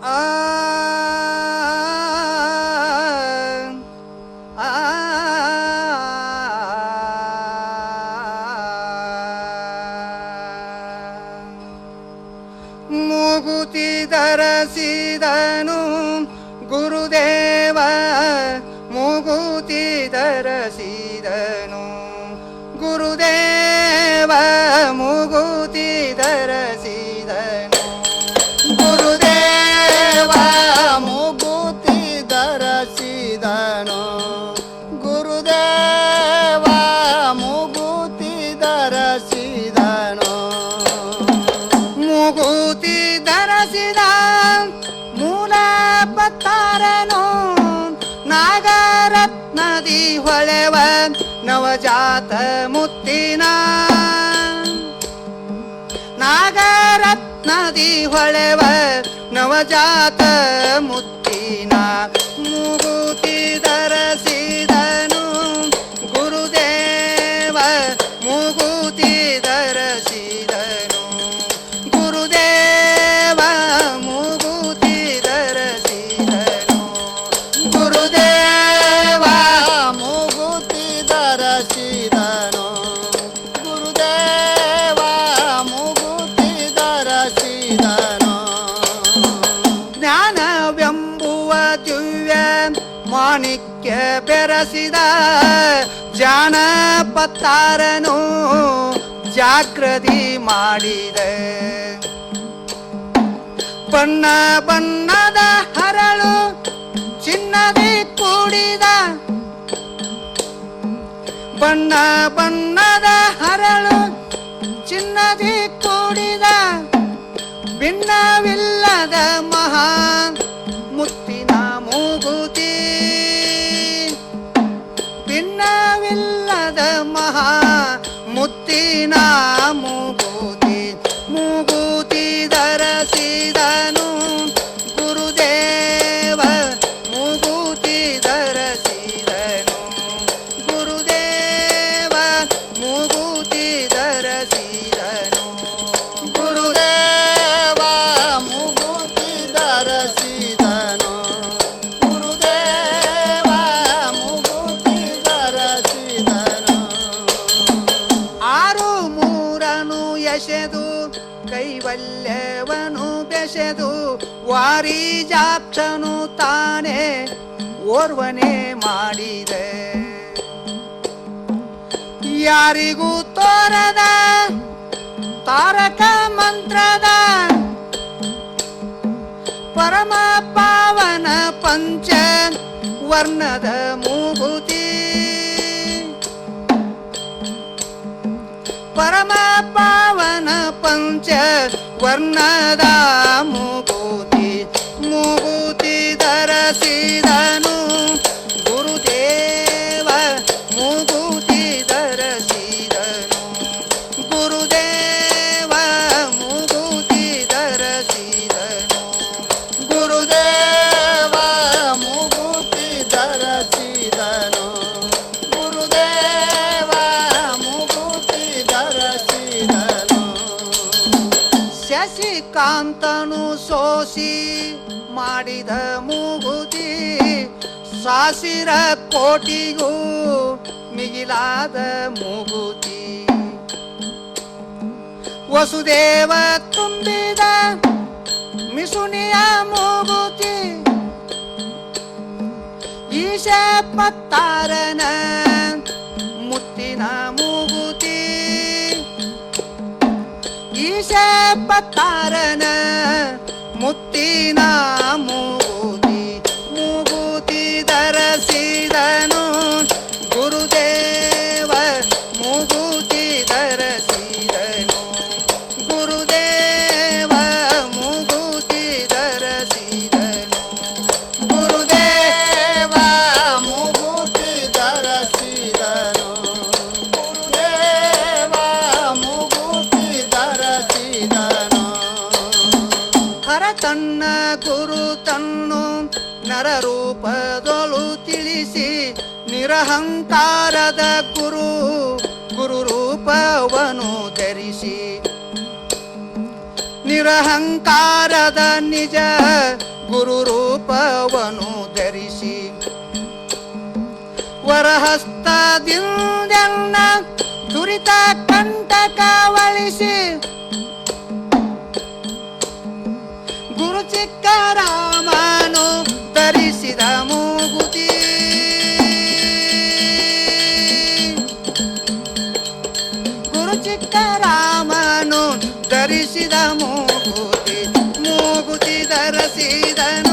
ಆ ಆ ಮೂಗುತಿ ಧರಿಸಿದನು ಗುರುದೇವ, ಮೂಗುತಿ ಧರಿಸಿದನು ಗುರುದೇವ, ಮೂಗುತಿ ಧರಿಸಿದನು ಗುರುದೇವ, ಮೂಗುತಿ ಧರಿಸಿದನು ಗುರುದೇವ, ಮೂಗುತಿ ಧರಿಸಿದನು. ಮೂಗುತಿ ಧರಿಸಿದ ಮೂಲ ಪತ್ತಾರನು ನಾಗರತ್ನದಿ ಹೊಳೆವ ನವಜಾತ ಮುತ್ತಿನ, ನಾಗರತ್ನದಿ ಹೊಳೆವ ನವಜಾತ ಮುತ್ತಿನ. ಮೂಗುತಿ ಧರಿಸಿದನು ಗುರುದೇವ, ಮೂಗುತಿ ಧರಿಸಿದನು ಗುರುದೇವ, ಮೂಗುತಿ ಧರಿಸಿದನು ಗುರುದೇವ, ಮೂಗುತಿ ಧರಿಸಿದನು ಗುರುದೇವ, ಮೂಗುತಿ ಧರಿಸಿದನು. ಜ್ಞಾನವೆಂಬುವ ದಿವ್ಯ ಮಾಣಿಕ್ಯ ಬೆರೆಸಿದ ಜಾನಪತ್ತಾರನು ಜಾಗೃತಿ ಮಾಡಿದ. ಬಣ್ಣ ಬಣ್ಣದ ಹರಳು ಚಿನ್ನದಿ ಕೂಡಿದ, ಬಣ್ಣ ಬಣ್ಣದ ಹರಳು ಚಿನ್ನದಿ ಕೂಡಿದ, ಭಿನ್ನವಿಲ್ಲದ ಮಹಾ ಮುತ್ತಿನ ಮೂಗುತಿ, ಭಿನ್ನವಿಲ್ಲದ ಮಹಾ ಮುತ್ತಿನ ಮೂಗುತಿ. ಮೂಗುತಿ ಧರಿಸಿದನು ಗುರುದೇವ, ಮೂಗುತಿ ಧರಿಸಿದನು ಗುರುದೇವ, ಮೂಗುತಿ ಧರಿಸಿದನು ಗುರುದೇವ, ಮೂಗುತಿ ಧರಿಸಿದನು ಗುರುದೇವ, ಮೂಗುತಿ ಧರಿಸಿದನು. ಆರು ಮೂರನು ಎಸೆದು ಕೈವಲ್ಯವನು ಬೆಸೆದು ವಾರಿಜಾಕ್ಷನು ತಾನೇ ಓರ್ವನೆ ಮಾಡಿದೆ. ಯಾರಿಗೂ ತೋರದ ತಾರಕ ಮಂತ್ರದ ಪರಮ ಪಾವನ ಪಂಚ ವರ್ಣದ ಮೂಗುತಿ, ಪರಮ ಪಾವನ ಪಂಚ ವರ್ಣದ ಮೂಗುತಿ. ಮೂಗುತಿ ಧರಿಸಿದನು ಗುರುದೇವ, ಮೂಗುತಿ ಧರಿಸಿದನು ಗುರುದೇವ, ಮೂಗುತಿ ಧರಿಸಿದನು ಗುರುದೇವ, ಮೂಗುತಿ ಧರಿಸಿದನು ಗುರುದೇವ, ಮೂಗುತಿ ಧರಿಸಿದನು. ಶಶಿಕಾಂತನು ಸೋಸಿ ಮಾಡಿದ ಮೂಗುತಿ, ಸಾಸಿರ ಕೋಟಿಗೂ ಮಿಗಿಲಾದ ಮೂಗುತಿ. ವಸುದೇವ ತುಂಬಿದ ಮಿಸುನಿಯ ಮೂಗುತಿ, ಈಶ ಪತ್ತಾರನ ಮುತ್ತಿನ ಮೂಗುತಿ, ಈಶ ಪತ್ತಾರನ ಮುತ್ತಿನ ಮೂಗುತಿ. ಮೂಗುತಿ ಧರಿಸಿದನು ಗುರುದೇವ, ಮೂಗುತಿ ಧರಿಸಿದನು ಗುರುದೇವ, ಮೂಗುತಿ ಧರಿಸಿದನು ಗುರುದೇವ, ಮೂಗುತಿ ಧರಿಸಿದನು ಗುರುದೇವ, ಮೂಗುತಿ ಧರಿಸಿದನು. ಹರ ತನ್ನ ಗುರು ತನ್ನು ನರರೂಪದೊಳು ತಿಳಿಸಿ ನಿರಹಂಕಾರದ ಗುರು ಗುರು ರೂಪವನು ಧರಿಸಿ ನಿರಹಂಕಾರದ ನಿಜ ಗುರು ರೂಪವನು ಧರಿಸಿ ವರಹಸ್ತದಿಂದೆನ್ನ ದುರಿತ ಕಂಟಕವಳಿಸಿ ಗುರು ಚಿಕ್ಕರಾಮನು ಧರಿಸಿದ ಮೂಗುತಿ ಗುರು ಚಿಕ್ಕರಾಮನು ಧರಿಸಿದ ಮೂಗುತಿ ಮೂಗುತಿ ಧರಿಸಿದನು